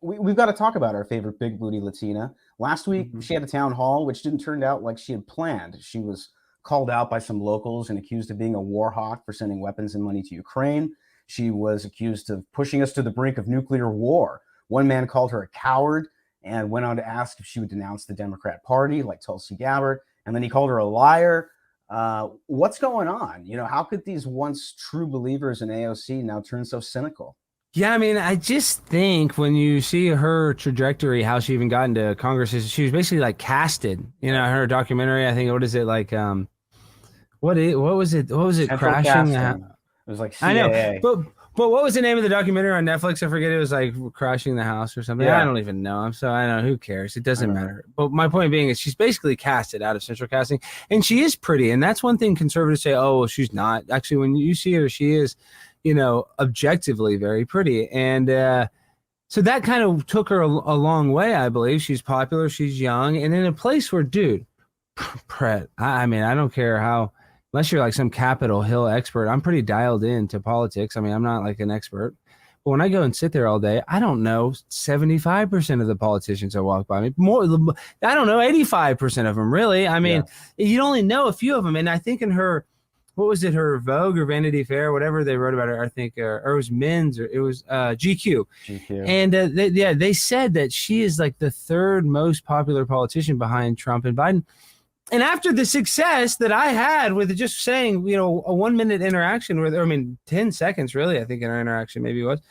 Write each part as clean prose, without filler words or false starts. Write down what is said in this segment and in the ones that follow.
we've got to talk about our favorite big booty Latina. Last week, Mhm. she had a town hall, which didn't turn out like she had planned. She was called out by some locals and accused of being a war hawk for sending weapons and money to Ukraine. She was accused of pushing us to the brink of nuclear war. One man called her a coward and went on to ask if she would denounce the Democrat Party, like Tulsi Gabbard. And then he called her a liar. What's going on? How could these once true believers in AOC now turn so cynical? Yeah, I mean, I just think when you see her trajectory, how she even got into Congress, she was basically like casted. Her documentary, I think, what is it like? What was it? What was it? Central Crashing? casting. It was like I know, CAA. but what was the name of the documentary on Netflix? I forget. It was like Crashing the House or something. Yeah. I don't even know. I don't know. Who cares? It doesn't I know. matter. But my point being is she's basically casted out of Central Casting, and she is pretty. And that's one thing conservatives say, oh, well, she's not. Actually, when you see her, she is, objectively very pretty. And so that kind of took her a long way, I believe. She's popular. She's young. And in a place where, dude, Brett, I mean, I don't care how. Unless you're like some Capitol Hill expert, I'm pretty dialed into politics. I mean, I'm not like an expert. But when I go and sit there all day, I don't know 75% of the politicians that walk by me. I don't know 85% of them, really. I mean, you only know a few of them. And I think in her, what was it, her Vogue or Vanity Fair, whatever they wrote about her, I think, or it was Men's, or it was GQ. And they said that she is like the third most popular politician behind Trump and Biden. And after the success that I had with just saying, a 1 minute interaction with her, 10 seconds, really, I think in our interaction maybe it was,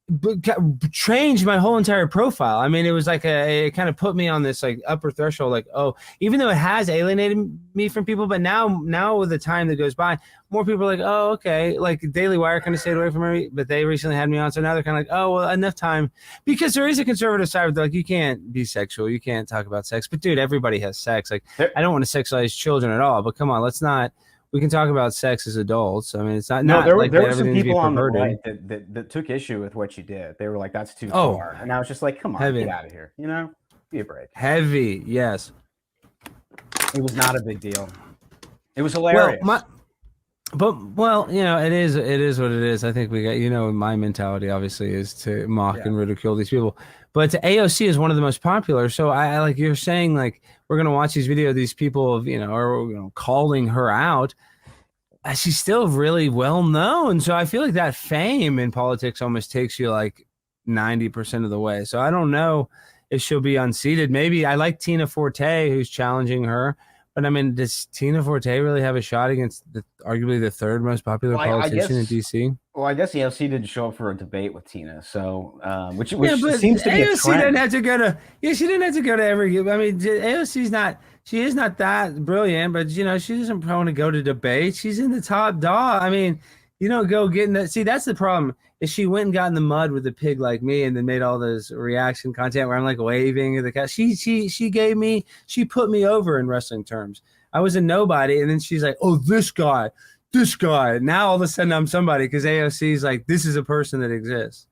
but changed my whole entire profile. I mean, it was like it kind of put me on this like upper threshold, like, oh, even though it has alienated me from people, but now with the time that goes by, more people are like, oh, okay, like Daily Wire kind of stayed away from me, but they recently had me on, so now they're kind of like, oh, well, enough time, because there is a conservative side where they're like, you can't be sexual, you can't talk about sex, but dude, everybody has sex. Like, I don't want to sexualize children at all, but come on, let's not. We can talk about sex as adults. I mean, it's not. No, there like were some people on the right that took issue with what you did. They were like, "That's too far," and I was just like, "Come on, get out of here." Be a break. Heavy, yes. It was not a big deal. It was hilarious. It is what it is. I think we got, my mentality obviously is to mock and ridicule these people. But AOC is one of the most popular. So I like you're saying, like, we're going to watch these videos, these people of, calling her out. She's still really well known. So I feel like that fame in politics almost takes you like 90% of the way. So I don't know if she'll be unseated. Maybe I like Tina Forte, who's challenging her. But I mean, does Tina Forte really have a shot against arguably the third most popular politician in DC? Well, I guess AOC didn't show up for a debate with Tina, so which seems to be a AOC didn't have to go to. Yeah, she didn't have to go to every. I mean, AOC's not. She is not that brilliant, but she doesn't prone to go to debate. She's in the top dog. I mean, you don't go getting that. See, that's the problem. Is she went and got in the mud with a pig like me, and then made all this reaction content where I'm like waving at the cat. She put me over in wrestling terms. I was a nobody, and then she's like, "Oh, this guy." Now all of a sudden I'm somebody because AOC's like, this is a person that exists.